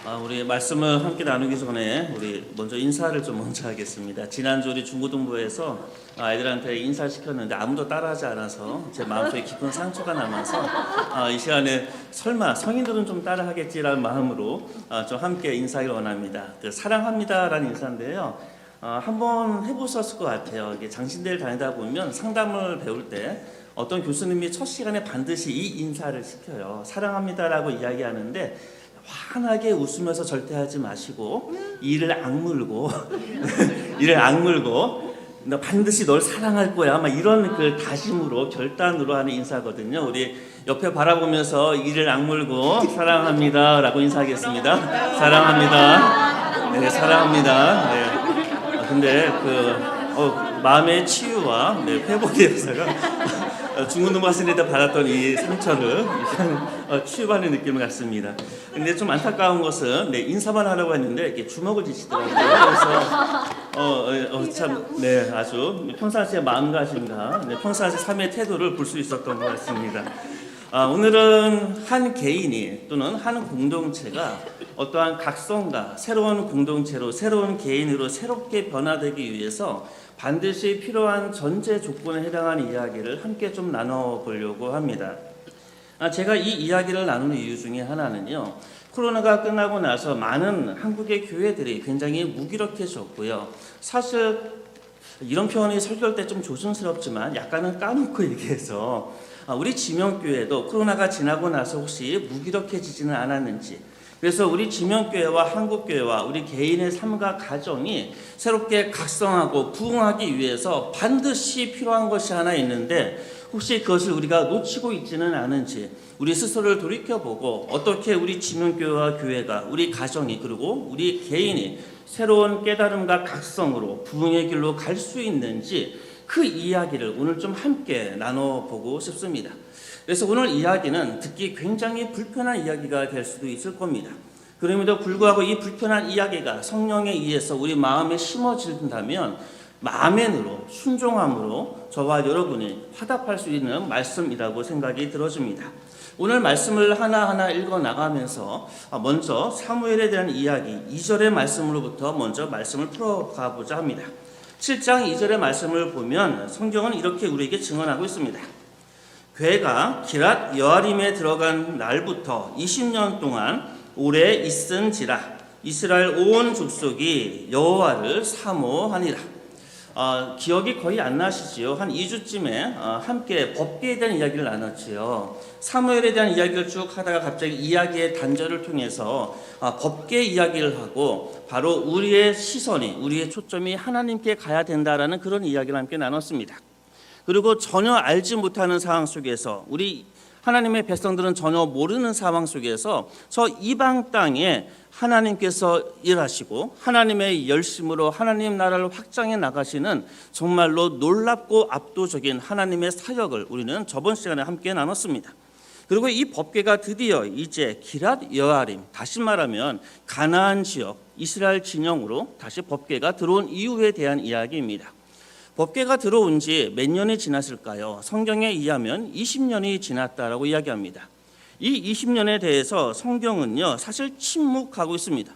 우리 말씀을 함께 나누기 전에 우리 먼저 인사를 좀 먼저 하겠습니다. 지난주 우리 중고등부에서 아이들한테 인사를 시켰는데 아무도 따라하지 않아서 제 마음속에 깊은 상처가 남아서 이 시간에 설마 성인들은 좀 따라하겠지라는 마음으로 좀 함께 인사하기를 원합니다. 사랑합니다라는 인사인데요. 한번 해보셨을 것 같아요. 이게 장신대를 다니다 보면 상담을 배울 때 어떤 교수님이 첫 시간에 반드시 이 인사를 시켜요. 사랑합니다라고 이야기하는데 환하게 웃으면서 절대 하지 마시고 이를 악물고 이를 악물고 너 반드시 널 사랑할 거야 막 이런 그 다짐으로 결단으로 하는 인사거든요. 우리 옆에 바라보면서 이를 악물고 사랑합니다라고 인사하겠습니다. 사랑합니다. 네, 사랑합니다. 네. 근데 마음의 치유와 회복에 대해서가 중고등부 학생들 때 받았던 이 상처를 치유받는 느낌을 갖습니다. 근데 좀 안타까운 것은 인사만 하려고 했는데 이렇게 주먹을 쥐시더라고요. 그래서 아주 평상시의 마음가짐과 평상시 삶의 태도를 볼 수 있었던 것 같습니다. 오늘은 한 개인이 또는 한 공동체가 어떠한 각성과 새로운 공동체로 새로운 개인으로 새롭게 변화되기 위해서 반드시 필요한 전제 조건에 해당하는 이야기를 함께 좀 나눠보려고 합니다. 제가 이 이야기를 나누는 이유 중에 하나는요, 코로나가 끝나고 나서 많은 한국의 교회들이 굉장히 무기력해졌고요. 사실 이런 표현이 설교할 때 좀 조심스럽지만 약간은 까놓고 얘기해서 우리 지명교회도 코로나가 지나고 나서 혹시 무기력해지지는 않았는지, 그래서 우리 지명교회와 한국교회와 우리 개인의 삶과 가정이 새롭게 각성하고 부흥하기 위해서 반드시 필요한 것이 하나 있는데 혹시 그것을 우리가 놓치고 있지는 않은지 우리 스스로를 돌이켜보고 어떻게 우리 지명교회와 교회가 우리 가정이 그리고 우리 개인이 새로운 깨달음과 각성으로 부흥의 길로 갈 수 있는지 그 이야기를 오늘 좀 함께 나눠보고 싶습니다. 그래서 오늘 이야기는 듣기 굉장히 불편한 이야기가 될 수도 있을 겁니다. 그럼에도 불구하고 이 불편한 이야기가 성령에 의해서 우리 마음에 심어진다면 아멘으로 순종함으로 저와 여러분이 화답할 수 있는 말씀이라고 생각이 들어집니다. 오늘 말씀을 하나하나 읽어 나가면서 먼저 사무엘에 대한 이야기 2절의 말씀으로부터 먼저 말씀을 풀어가 보자 합니다. 7장 2절의 말씀을 보면 성경은 이렇게 우리에게 증언하고 있습니다. 괴가 기랏 여아림에 들어간 날부터 20년 동안 오래 있은지라 이스라엘 온 족속이 여호와를 사모하니라. 기억이 거의 안 나시지요? 한 2주쯤에 함께 법궤에 대한 이야기를 나눴지요. 사무엘에 대한 이야기를 쭉 하다가 갑자기 이야기의 단절을 통해서 법궤 이야기를 하고 바로 우리의 시선이 우리의 초점이 하나님께 가야 된다라는 그런 이야기를 함께 나눴습니다. 그리고 전혀 알지 못하는 상황 속에서 우리 하나님의 백성들은 전혀 모르는 상황 속에서 저 이방 땅에 하나님께서 일하시고 하나님의 열심으로 하나님 나라를 확장해 나가시는 정말로 놀랍고 압도적인 하나님의 사역을 우리는 저번 시간에 함께 나눴습니다. 그리고 이 법궤가 드디어 이제 기랏 여아림, 다시 말하면 가나안 지역 이스라엘 진영으로 다시 법궤가 들어온 이유에 대한 이야기입니다. 법궤가 들어온 지 몇 년이 지났을까요? 성경에 의하면 20년이 지났다라고 이야기합니다. 이 20년에 대해서 성경은요 사실 침묵하고 있습니다.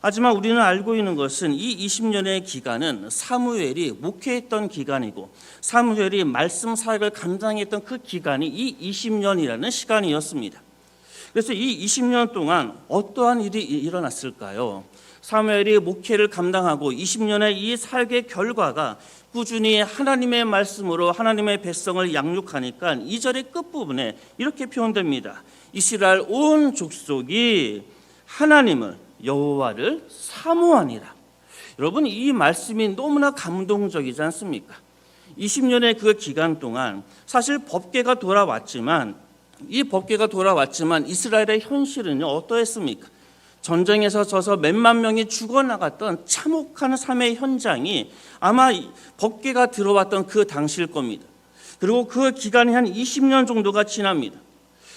하지만 우리는 알고 있는 것은 이 20년의 기간은 사무엘이 목회했던 기간이고 사무엘이 말씀 사역을 감당했던 그 기간이 이 20년이라는 시간이었습니다. 그래서 이 20년 동안 어떠한 일이 일어났을까요? 사무엘이 목회를 감당하고 20년의 이 사역의 결과가 꾸준히 하나님의 말씀으로 하나님의 백성을 양육하니까 2절의 끝부분에 이렇게 표현됩니다. 이스라엘 온 족속이 하나님을 여호와를 사모하니라. 여러분 이 말씀이 너무나 감동적이지 않습니까? 20년의 그 기간 동안 사실 법궤가 돌아왔지만 이 법궤가 돌아왔지만 이스라엘의 현실은요 어떠했습니까? 전쟁에서 져서 몇만 명이 죽어나갔던 참혹한 삶의 현장이 아마 법궤가 들어왔던 그 당시일 겁니다. 그리고 그 기간이 한 20년 정도가 지납니다.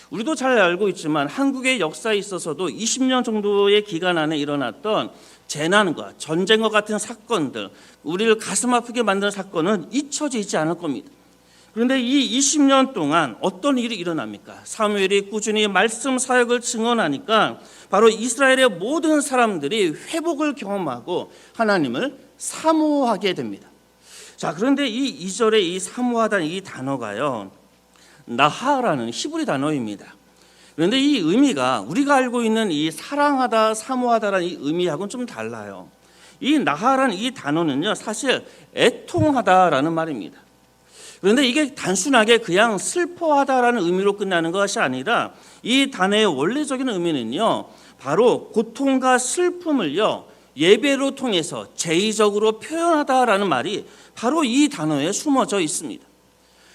우리도 잘 알고 있지만 한국의 역사에 있어서도 20년 정도의 기간 안에 일어났던 재난과 전쟁과 같은 사건들, 우리를 가슴 아프게 만드는 사건은 잊혀지지 않을 겁니다. 그런데 이 20년 동안 어떤 일이 일어납니까? 사무엘이 꾸준히 말씀 사역을 증언하니까 바로 이스라엘의 모든 사람들이 회복을 경험하고 하나님을 사모하게 됩니다. 자, 그런데 이 2절에 이 사모하다는 이 단어가요, 나하라는 히브리 단어입니다. 그런데 이 의미가 우리가 알고 있는 이 사랑하다, 사모하다라는 이 의미하고는 좀 달라요. 이 나하라는 이 단어는요, 사실 애통하다라는 말입니다. 그런데 이게 단순하게 그냥 슬퍼하다라는 의미로 끝나는 것이 아니라 이 단어의 원래적인 의미는요, 바로 고통과 슬픔을요, 예배로 통해서 제의적으로 표현하다라는 말이 바로 이 단어에 숨어져 있습니다.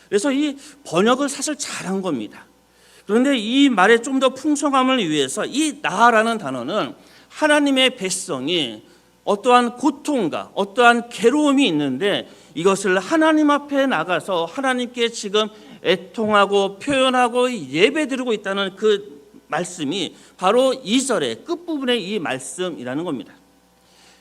그래서 이 번역을 사실 잘한 겁니다. 그런데 이 말의 좀 더 풍성함을 위해서 이 나라는 단어는 하나님의 백성이 어떠한 고통과 어떠한 괴로움이 있는데 이것을 하나님 앞에 나가서 하나님께 지금 애통하고 표현하고 예배드리고 있다는 그 말씀이 바로 2절의 끝부분의 이 말씀이라는 겁니다.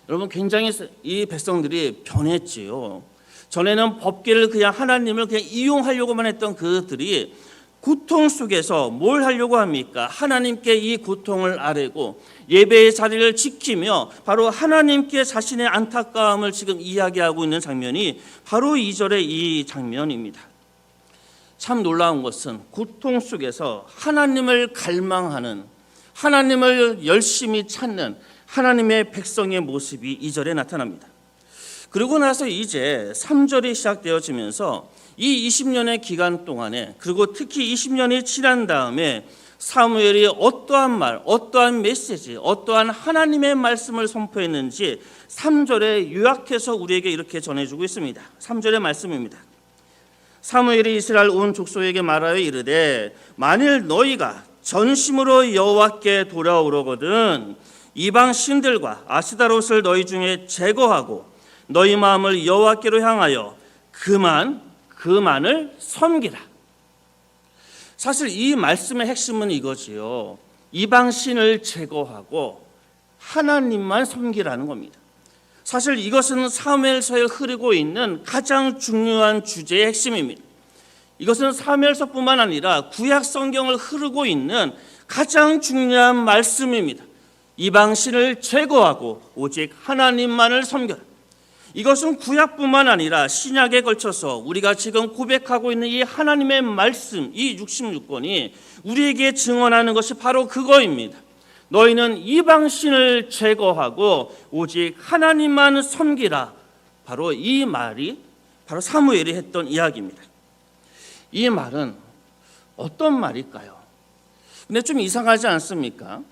여러분, 굉장히 이 백성들이 변했지요. 전에는 법궤를 그냥 하나님을 그냥 이용하려고만 했던 그들이 고통 속에서 뭘 하려고 합니까? 하나님께 이 고통을 아뢰고 예배의 자리를 지키며 바로 하나님께 자신의 안타까움을 지금 이야기하고 있는 장면이 바로 2절의 이 장면입니다. 참 놀라운 것은 고통 속에서 하나님을 갈망하는, 하나님을 열심히 찾는 하나님의 백성의 모습이 2절에 나타납니다. 그러고 나서 이제 3절이 시작되어지면서 이 20년의 기간 동안에, 그리고 특히 20년이 지난 다음에 사무엘이 어떠한 말, 어떠한 메시지, 어떠한 하나님의 말씀을 선포했는지 3절에 요약해서 우리에게 이렇게 전해주고 있습니다. 3절의 말씀입니다. 사무엘이 이스라엘 온 족속에게 말하여 이르되 만일 너희가 전심으로 여호와께 돌아오려거든 이방 신들과 아스다롯을 너희 중에 제거하고 너희 마음을 여호와께로 향하여 그만을 섬기라. 사실 이 말씀의 핵심은 이거지요. 이방 신을 제거하고 하나님만 섬기라는 겁니다. 사실 이것은 사무엘서에 흐르고 있는 가장 중요한 주제의 핵심입니다. 이것은 사무엘서뿐만 아니라 구약 성경을 흐르고 있는 가장 중요한 말씀입니다. 이방 신을 제거하고 오직 하나님만을 섬겨라. 이것은 구약뿐만 아니라 신약에 걸쳐서 우리가 지금 고백하고 있는 이 하나님의 말씀, 이 66권이 우리에게 증언하는 것이 바로 그거입니다. 너희는 이방신을 제거하고 오직 하나님만 섬기라. 바로 이 말이 바로 사무엘이 했던 이야기입니다. 이 말은 어떤 말일까요? 근데 좀 이상하지 않습니까?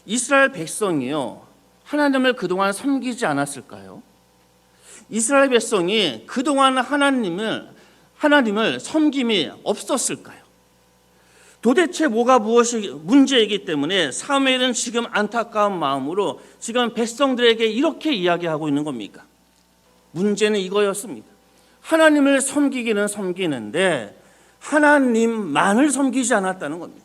이스라엘 백성이요, 하나님을 그동안 섬기지 않았을까요? 이스라엘 백성이 그동안 하나님을 섬김이 없었을까요? 도대체 무엇이 문제이기 때문에 사무엘은 지금 안타까운 마음으로 지금 백성들에게 이렇게 이야기하고 있는 겁니까? 문제는 이거였습니다. 하나님을 섬기기는 섬기는데 하나님만을 섬기지 않았다는 겁니다.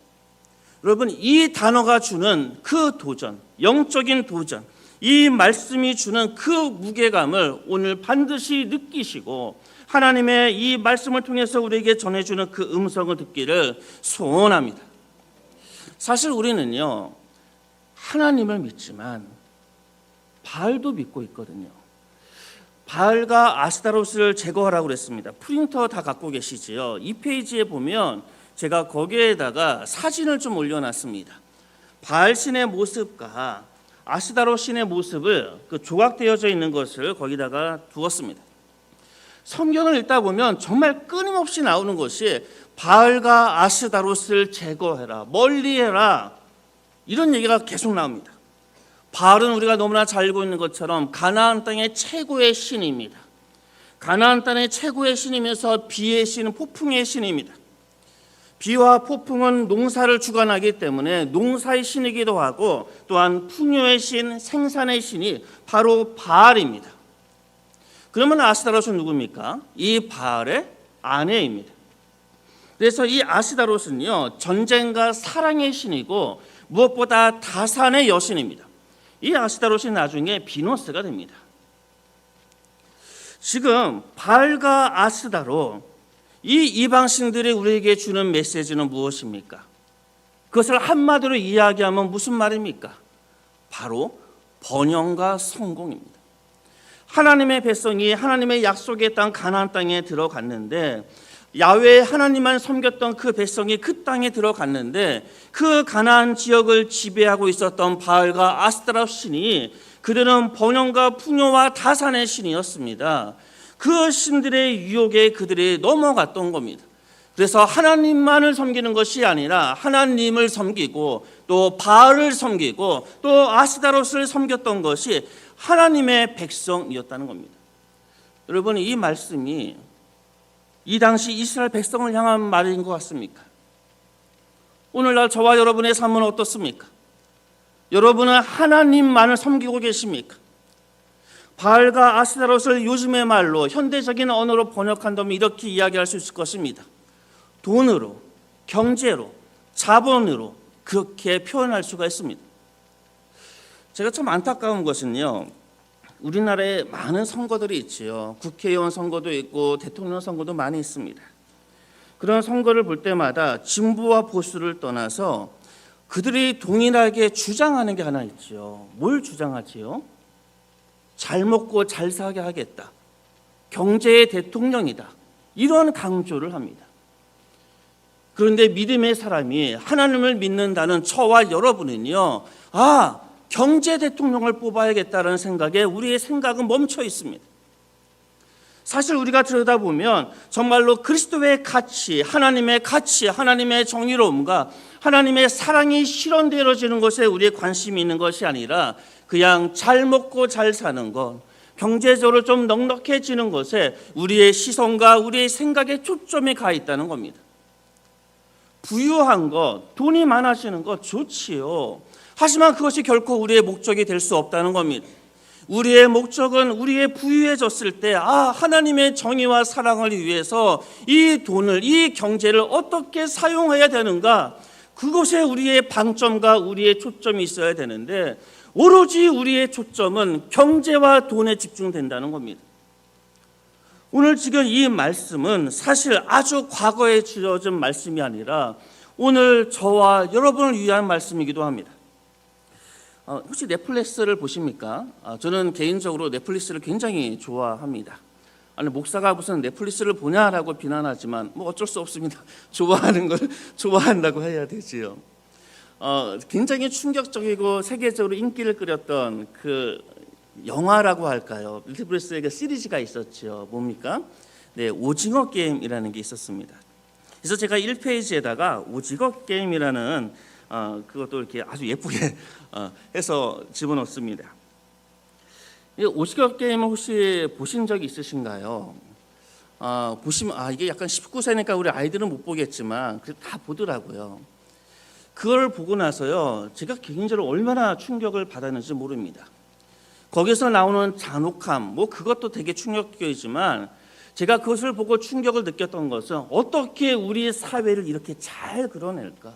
여러분, 이 단어가 주는 그 도전, 영적인 도전, 이 말씀이 주는 그 무게감을 오늘 반드시 느끼시고 하나님의 이 말씀을 통해서 우리에게 전해주는 그 음성을 듣기를 소원합니다. 사실 우리는요, 하나님을 믿지만 바알도 믿고 있거든요. 바알과 아스타롯을 제거하라고 그랬습니다. 프린터 다 갖고 계시지요? 이 페이지에 보면 제가 거기에다가 사진을 좀 올려놨습니다. 바알 신의 모습과 아스다롯 신의 모습을 조각되어져 있는 것을 거기다가 두었습니다. 성경을 읽다 보면 정말 끊임없이 나오는 것이 바알과 아스다롯을 제거해라, 멀리해라, 이런 얘기가 계속 나옵니다. 바알은 우리가 너무나 잘 알고 있는 것처럼 가나안 땅의 최고의 신입니다. 가나안 땅의 최고의 신이면서 비의 신, 폭풍의 신입니다. 비와 폭풍은 농사를 주관하기 때문에 농사의 신이기도 하고 또한 풍요의 신, 생산의 신이 바로 바알입니다. 그러면 아스다롯은 누굽니까? 이 바알의 아내입니다. 그래서 이 아스다롯은요, 전쟁과 사랑의 신이고 무엇보다 다산의 여신입니다. 이 아스다롯이 나중에 비너스가 됩니다. 지금 바알과 아스다롯, 이 이방신들이 우리에게 주는 메시지는 무엇입니까? 그것을 한마디로 이야기하면 무슨 말입니까? 바로 번영과 성공입니다. 하나님의 백성이 하나님의 약속의 땅 가나안 땅에 들어갔는데, 야훼 하나님만 섬겼던 그 백성이 그 땅에 들어갔는데, 그 가나안 지역을 지배하고 있었던 바알과 아스타롯 신이, 그들은 번영과 풍요와 다산의 신이었습니다. 그 신들의 유혹에 그들이 넘어갔던 겁니다. 그래서 하나님만을 섬기는 것이 아니라 하나님을 섬기고 또 바알을 섬기고 또 아스타롯을 섬겼던 것이 하나님의 백성이었다는 겁니다. 여러분, 이 말씀이 이 당시 이스라엘 백성을 향한 말인 것 같습니까? 오늘날 저와 여러분의 삶은 어떻습니까? 여러분은 하나님만을 섬기고 계십니까? 바알과 아스타롯을 요즘의 말로 현대적인 언어로 번역한다면 이렇게 이야기할 수 있을 것입니다. 돈으로, 경제로, 자본으로 그렇게 표현할 수가 있습니다. 제가 참 안타까운 것은요, 우리나라에 많은 선거들이 있지요. 국회의원 선거도 있고 대통령 선거도 많이 있습니다. 그런 선거를 볼 때마다 진보와 보수를 떠나서 그들이 동일하게 주장하는 게 하나 있지요. 뭘 주장하지요? 잘 먹고 잘 사게 하겠다, 경제의 대통령이다, 이런 강조를 합니다. 그런데 믿음의 사람이 하나님을 믿는다는 저와 여러분은요, 경제 대통령을 뽑아야겠다는 생각에 우리의 생각은 멈춰 있습니다. 사실 우리가 들여다보면 정말로 그리스도의 가치, 하나님의 정의로움과 하나님의 사랑이 실현되어지는 것에 우리의 관심이 있는 것이 아니라 그냥 잘 먹고 잘 사는 것, 경제적으로 좀 넉넉해지는 것에 우리의 시선과 우리의 생각에 초점이 가 있다는 겁니다. 부유한 것, 돈이 많아지는 것 좋지요. 하지만 그것이 결코 우리의 목적이 될 수 없다는 겁니다. 우리의 목적은 우리의 부유해졌을 때 하나님의 정의와 사랑을 위해서 이 돈을, 이 경제를 어떻게 사용해야 되는가, 그것에 우리의 방점과 우리의 초점이 있어야 되는데 오로지 우리의 초점은 경제와 돈에 집중된다는 겁니다. 오늘 지금 이 말씀은 사실 아주 과거에 주어진 말씀이 아니라 오늘 저와 여러분을 위한 말씀이기도 합니다. 혹시 넷플릭스를 보십니까? 저는 개인적으로 넷플릭스를 굉장히 좋아합니다. 아니, 목사가 무슨 넷플릭스를 보냐라고 비난하지만 뭐 어쩔 수 없습니다. 좋아하는 걸 좋아한다고 해야 되지요. 굉장히 충격적이고 세계적으로 인기를 끌었던 그 영화라고 할까요? 넷플릭스에 그 시리즈가 있었죠. 뭡니까? 네, 오징어 게임이라는 게 있었습니다. 그래서 제가 1페이지에다가 오징어 게임이라는 그것도 이렇게 아주 예쁘게 해서 집어넣습니다. 이 오징어 게임을 혹시 보신 적이 있으신가요? 보시면 이게 약간 19세니까 우리 아이들은 못 보겠지만 다 보더라고요. 그걸 보고 나서요, 제가 개인적으로 얼마나 충격을 받았는지 모릅니다. 거기서 나오는 잔혹함, 그것도 되게 충격적이지만 제가 그것을 보고 충격을 느꼈던 것은 어떻게 우리 사회를 이렇게 잘 그려낼까?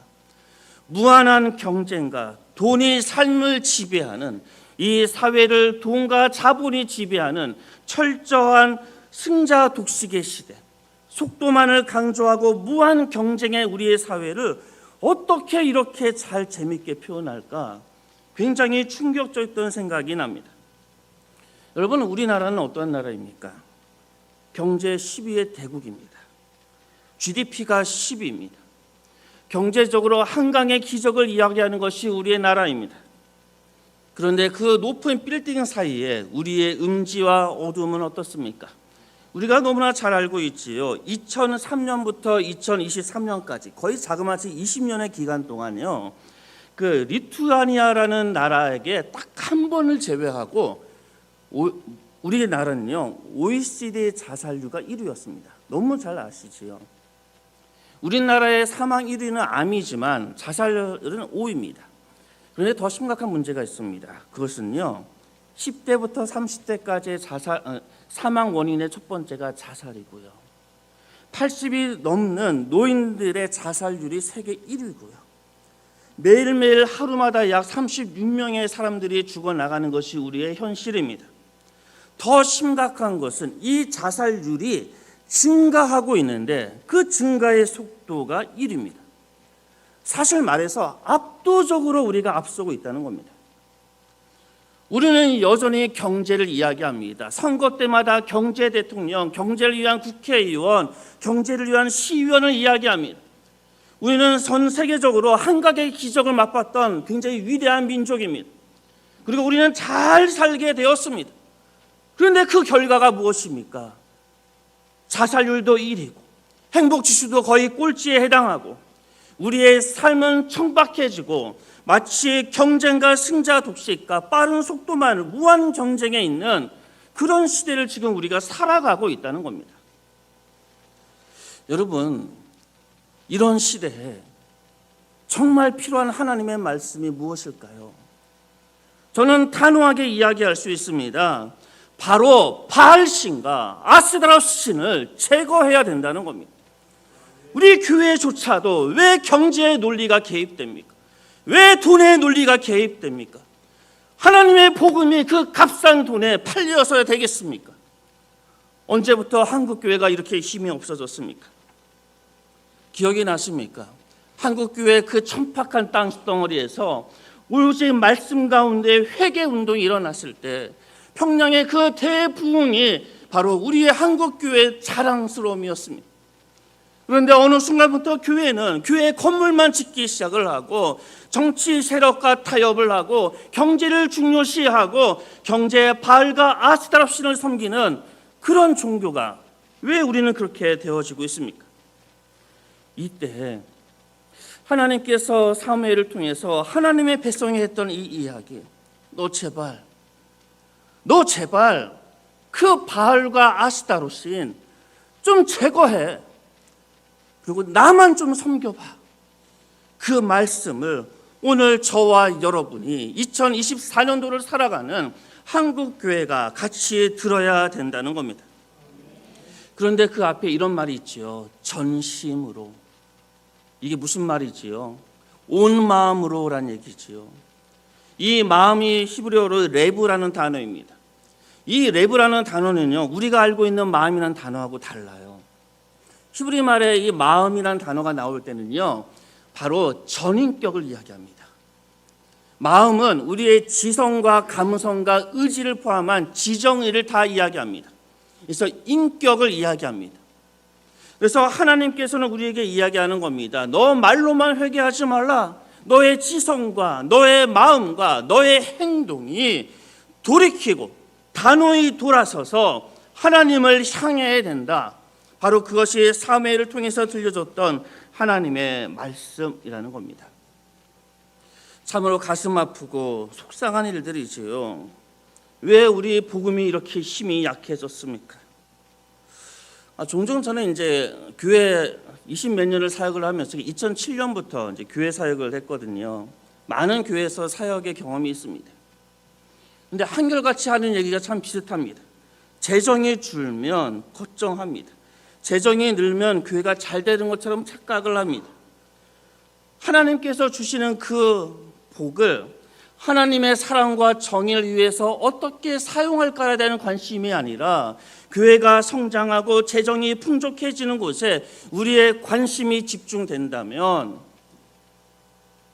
무한한 경쟁과 돈이 삶을 지배하는 이 사회를 돈과 자본이 지배하는 철저한 승자 독식의 시대, 속도만을 강조하고 무한 경쟁의 우리의 사회를 어떻게 이렇게 잘 재밌게 표현할까? 굉장히 충격적이었던 생각이 납니다. 여러분, 우리나라는 어떤 나라입니까? 경제 10위의 대국입니다. GDP가 10위입니다. 경제적으로 한강의 기적을 이야기하는 것이 우리의 나라입니다. 그런데 그 높은 빌딩 사이에 우리의 음지와 어둠은 어떻습니까? 우리가 너무나 잘 알고 있지요. 2003년부터 2023년까지 거의 자그마치 20년의 기간 동안요, 그 리투아니아라는 나라에게 딱 한 번을 제외하고 우리나라는요 OECD 자살률가 1위였습니다. 너무 잘 아시지요. 우리나라의 사망 1위는 암이지만 자살률은 5위입니다. 그런데 더 심각한 문제가 있습니다. 그것은요, 10대부터 30대까지의 사망 원인의 첫 번째가 자살이고요. 80이 넘는 노인들의 자살률이 세계 1위고요. 매일매일 하루마다 약 36명의 사람들이 죽어나가는 것이 우리의 현실입니다. 더 심각한 것은 이 자살률이 증가하고 있는데 그 증가의 속도가 1입니다. 사실 말해서 압도적으로 우리가 앞서고 있다는 겁니다. 우리는 여전히 경제를 이야기합니다. 선거 때마다 경제 대통령, 경제를 위한 국회의원, 경제를 위한 시의원을 이야기합니다. 우리는 전 세계적으로 한각의 기적을 맛봤던 굉장히 위대한 민족입니다. 그리고 우리는 잘 살게 되었습니다. 그런데 그 결과가 무엇입니까? 자살률도 1위고 행복지수도 거의 꼴찌에 해당하고 우리의 삶은 청박해지고 마치 경쟁과 승자 독식과 빠른 속도만 무한 경쟁에 있는 그런 시대를 지금 우리가 살아가고 있다는 겁니다. 여러분, 이런 시대에 정말 필요한 하나님의 말씀이 무엇일까요? 저는 단호하게 이야기할 수 있습니다. 바로 바알신과 아스다로스 신을 제거해야 된다는 겁니다. 우리 교회조차도 왜 경제의 논리가 개입됩니까? 왜 돈의 논리가 개입됩니까? 하나님의 복음이 그 값싼 돈에 팔려서야 되겠습니까? 언제부터 한국교회가 이렇게 힘이 없어졌습니까? 기억이 나십니까? 한국교회 그 천박한 땅덩어리에서 오직 말씀 가운데 회개운동이 일어났을 때 평양의 그 대부흥이 바로 우리의 한국교회의 자랑스러움이었습니다. 그런데 어느 순간부터 교회는 교회 건물만 짓기 시작을 하고 정치 세력과 타협을 하고 경제를 중요시하고 경제의 바알과 아스타랍 신을 섬기는 그런 종교가 왜 우리는 그렇게 되어지고 있습니까? 이때 하나님께서 사무엘을 통해서 하나님의 백성이 했던 이 이야기, 너 제발 그 바알과 아스타롯신 좀 제거해. 그리고 나만 좀 섬겨봐. 그 말씀을 오늘 저와 여러분이 2024년도를 살아가는 한국교회가 같이 들어야 된다는 겁니다. 그런데 그 앞에 이런 말이 있지요. 전심으로. 이게 무슨 말이지요? 온 마음으로란 얘기지요. 이 마음이 히브리어로 레브라는 단어입니다. 이 레브라는 단어는요, 우리가 알고 있는 마음이라는 단어하고 달라요. 히브리 말에 이 마음이라는 단어가 나올 때는요, 바로 전인격을 이야기합니다. 마음은 우리의 지성과 감성과 의지를 포함한 지정의를 다 이야기합니다. 그래서 인격을 이야기합니다. 그래서 하나님께서는 우리에게 이야기하는 겁니다. 너 말로만 회개하지 말라. 너의 지성과 너의 마음과 너의 행동이 돌이키고 단호히 돌아서서 하나님을 향해야 된다. 바로 그것이 사무엘을 통해서 들려줬던 하나님의 말씀이라는 겁니다. 참으로 가슴 아프고 속상한 일들이지요. 왜 우리 복음이 이렇게 힘이 약해졌습니까? 종종 저는 이제 교회 20몇 년을 사역을 하면서 2007년부터 이제 교회 사역을 했거든요. 많은 교회에서 사역의 경험이 있습니다. 근데 한결같이 하는 얘기가 참 비슷합니다. 재정이 줄면 걱정합니다. 재정이 늘면 교회가 잘 되는 것처럼 착각을 합니다. 하나님께서 주시는 그 복을 하나님의 사랑과 정의를 위해서 어떻게 사용할까에 대한 관심이 아니라 교회가 성장하고 재정이 풍족해지는 곳에 우리의 관심이 집중된다면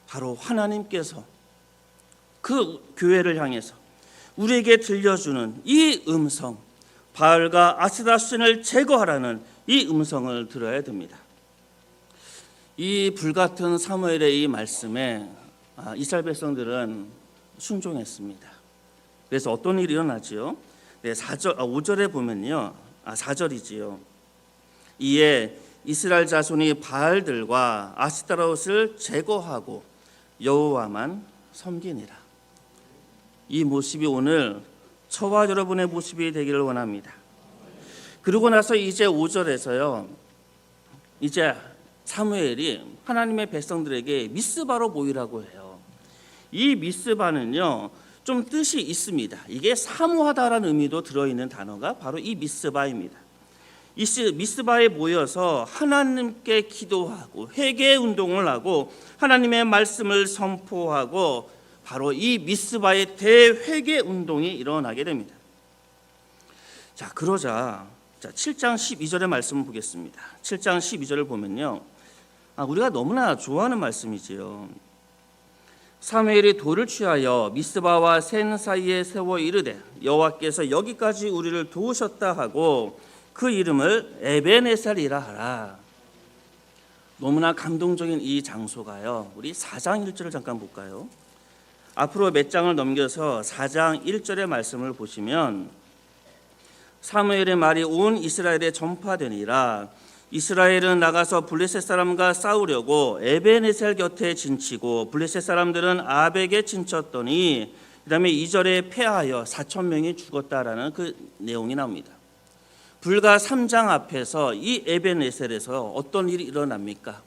바로 하나님께서 그 교회를 향해서 우리에게 들려주는 이 음성, 바알과 아스다로스를 제거하라는 이 음성을 들어야 됩니다. 이 불같은 사무엘의 이 말씀에 이스라엘 백성들은 순종했습니다. 그래서 어떤 일이 일어나지요? 5절에 보면요, 4절이지요. 이에 이스라엘 자손이 바알들과 아스타롯을 제거하고 여호와만 섬기니라. 이 모습이 오늘 저와 여러분의 모습이 되기를 원합니다. 그러고 나서 이제 5절에서요, 이제 사무엘이 하나님의 백성들에게 미스바로 모이라고 해요. 이 미스바는요, 좀 뜻이 있습니다. 이게 사모하다라는 의미도 들어있는 단어가 바로 이 미스바입니다. 이 미스바에 모여서 하나님께 기도하고 회개 운동을 하고 하나님의 말씀을 선포하고 바로 이 미스바의 대회개 운동이 일어나게 됩니다. 자, 그러자 자, 7장 12절의 말씀을 보겠습니다. 7장 12절을 보면요, 우리가 너무나 좋아하는 말씀이지요. 사무엘이 돌을 취하여 미스바와 센 사이에 세워 이르되 여호와께서 여기까지 우리를 도우셨다 하고 그 이름을 에벤에셀이라 하라. 너무나 감동적인 이 장소가요, 우리 4장 1절을 잠깐 볼까요? 앞으로 몇 장을 넘겨서 4장 1절의 말씀을 보시면, 사무엘의 말이 온 이스라엘에 전파되니라. 이스라엘은 나가서 블레셋 사람과 싸우려고 에벤에셀 곁에 진치고 블레셋 사람들은 아벡에 진쳤더니, 그 다음에 2절에 패하여 4,000명이 죽었다라는 그 내용이 나옵니다. 불과 3장 앞에서 이 에벤에셀에서 어떤 일이 일어납니까?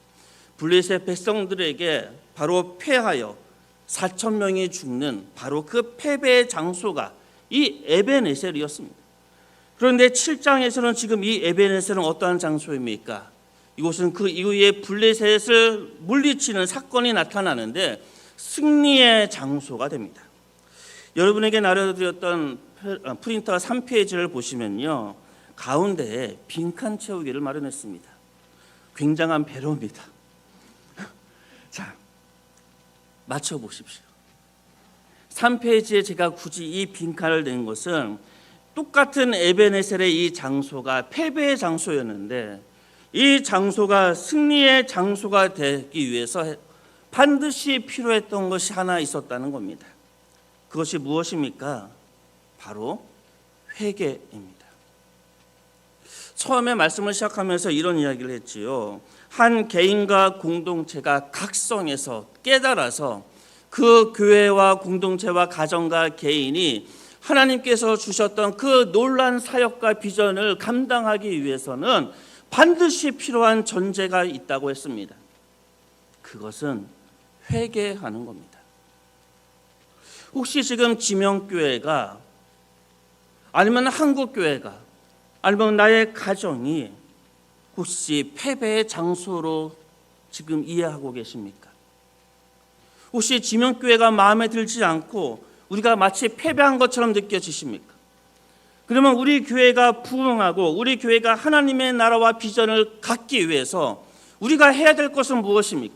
블레셋 백성들에게 바로 패하여 4,000명이 죽는 바로 그 패배의 장소가 이 에벤에셀이었습니다. 그런데 7장에서는 지금 이 에벤에셀은 어떠한 장소입니까? 이곳은 그 이후에 블레셋을 물리치는 사건이 나타나는데 승리의 장소가 됩니다. 여러분에게 나눠드렸던 프린터 3페이지를 보시면요, 가운데에 빈칸 채우기를 마련했습니다. 굉장한 배려입니다. 자, 맞춰보십시오. 3페이지에 제가 굳이 이 빈칸을 낸 것은 똑같은 에벤에셀의 이 장소가 패배의 장소였는데 이 장소가 승리의 장소가 되기 위해서 반드시 필요했던 것이 하나 있었다는 겁니다. 그것이 무엇입니까? 바로 회개입니다. 처음에 말씀을 시작하면서 이런 이야기를 했지요. 한 개인과 공동체가 각성해서 깨달아서 그 교회와 공동체와 가정과 개인이 하나님께서 주셨던 그 놀라운 사역과 비전을 감당하기 위해서는 반드시 필요한 전제가 있다고 했습니다. 그것은 회개하는 겁니다. 혹시 지금 지명교회가 아니면 한국교회가 아니면 나의 가정이 혹시 패배의 장소로 지금 이해하고 계십니까? 혹시 지명교회가 마음에 들지 않고 우리가 마치 패배한 것처럼 느껴지십니까? 그러면 우리 교회가 부흥하고 우리 교회가 하나님의 나라와 비전을 갖기 위해서 우리가 해야 될 것은 무엇입니까?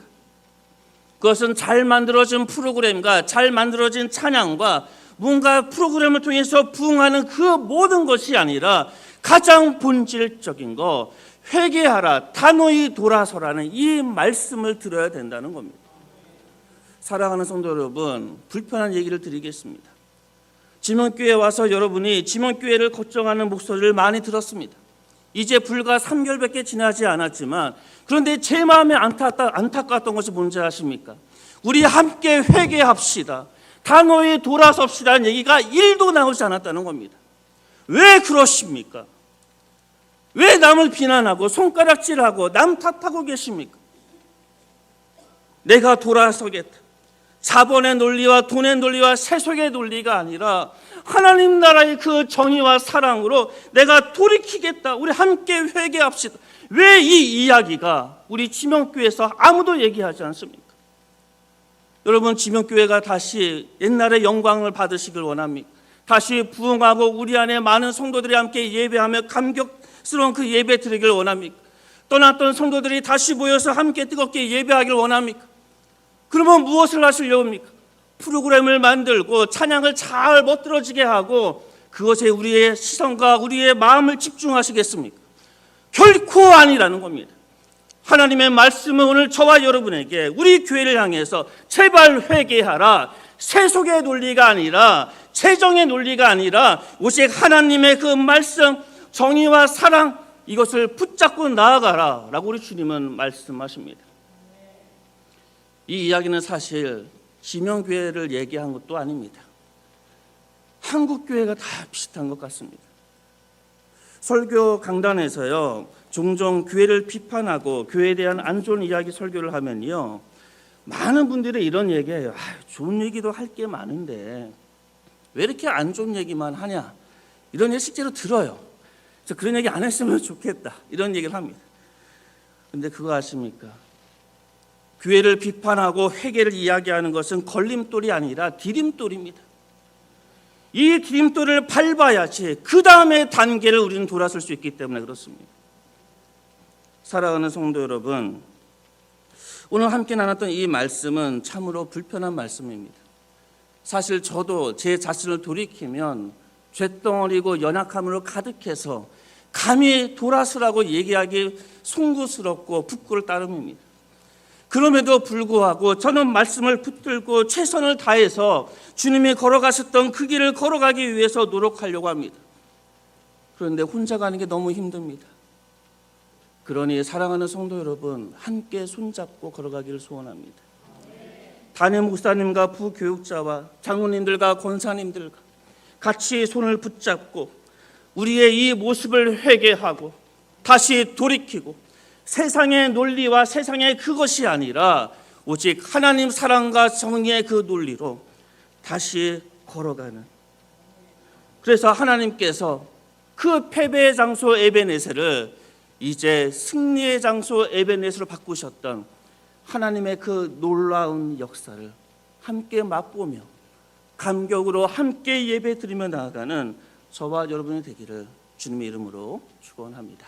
그것은 잘 만들어진 프로그램과 잘 만들어진 찬양과 뭔가 프로그램을 통해서 부흥하는 그 모든 것이 아니라 가장 본질적인 거, 회개하라, 단호히 돌아서라는 이 말씀을 들어야 된다는 겁니다. 사랑하는 성도 여러분, 불편한 얘기를 드리겠습니다. 지명교회에 와서 여러분이 지명교회를 걱정하는 목소리를 많이 들었습니다. 이제 불과 3개월밖에 지나지 않았지만, 그런데 제 마음에 안타까웠던 것이 뭔지 아십니까? 우리 함께 회개합시다, 단호히 돌아섭시다는 얘기가 1도 나오지 않았다는 겁니다. 왜 그러십니까? 왜 남을 비난하고 손가락질하고 남 탓하고 계십니까? 내가 돌아서겠다. 자본의 논리와 돈의 논리와 세속의 논리가 아니라 하나님 나라의 그 정의와 사랑으로 내가 돌이키겠다. 우리 함께 회개합시다. 왜 이 이야기가 우리 지명교회에서 아무도 얘기하지 않습니까? 여러분, 지명교회가 다시 옛날의 영광을 받으시길 원합니까? 다시 부흥하고 우리 안에 많은 성도들이 함께 예배하며 감격스러운 그 예배 드리길 원합니까? 떠났던 성도들이 다시 모여서 함께 뜨겁게 예배하길 원합니까? 그러면 무엇을 하시려고 합니까? 프로그램을 만들고 찬양을 잘 멋들어지게 하고 그것에 우리의 시선과 우리의 마음을 집중하시겠습니까? 결코 아니라는 겁니다. 하나님의 말씀은 오늘 저와 여러분에게 우리 교회를 향해서 제발 회개하라, 세속의 논리가 아니라 재정의 논리가 아니라 오직 하나님의 그 말씀, 정의와 사랑, 이것을 붙잡고 나아가라 라고 우리 주님은 말씀하십니다. 이 이야기는 사실 지명교회를 얘기한 것도 아닙니다. 한국교회가 다 비슷한 것 같습니다. 설교 강단에서요, 종종 교회를 비판하고 교회에 대한 안 좋은 이야기 설교를 하면요, 많은 분들이 이런 얘기해요. 좋은 얘기도 할 게 많은데 왜 이렇게 안 좋은 얘기만 하냐, 이런 얘기 실제로 들어요. 그래서 그런 얘기 안 했으면 좋겠다, 이런 얘기를 합니다. 근데 그거 아십니까? 교회를 비판하고 회개를 이야기하는 것은 걸림돌이 아니라 디딤돌입니다. 이 디딤돌을 밟아야지 그 다음에 단계를 우리는 돌아설 수 있기 때문에 그렇습니다. 사랑하는 성도 여러분, 오늘 함께 나눴던 이 말씀은 참으로 불편한 말씀입니다. 사실 저도 제 자신을 돌이키면 쇳덩어리고 연약함으로 가득해서 감히 돌아서라고 얘기하기 송구스럽고 부끄러울 따름입니다. 그럼에도 불구하고 저는 말씀을 붙들고 최선을 다해서 주님이 걸어가셨던 그 길을 걸어가기 위해서 노력하려고 합니다. 그런데 혼자 가는 게 너무 힘듭니다. 그러니 사랑하는 성도 여러분, 함께 손잡고 걸어가기를 소원합니다. 담임 목사님과 부교육자와 장로님들과 권사님들과 같이 손을 붙잡고 우리의 이 모습을 회개하고 다시 돌이키고 세상의 논리와 세상의 그것이 아니라 오직 하나님 사랑과 정의의 그 논리로 다시 걸어가는, 그래서 하나님께서 그 패배의 장소 에베네셀을 이제 승리의 장소 에베네셀로 바꾸셨던 하나님의 그 놀라운 역사를 함께 맛보며 감격으로 함께 예배 드리며 나아가는 저와 여러분이 되기를 주님의 이름으로 축원합니다.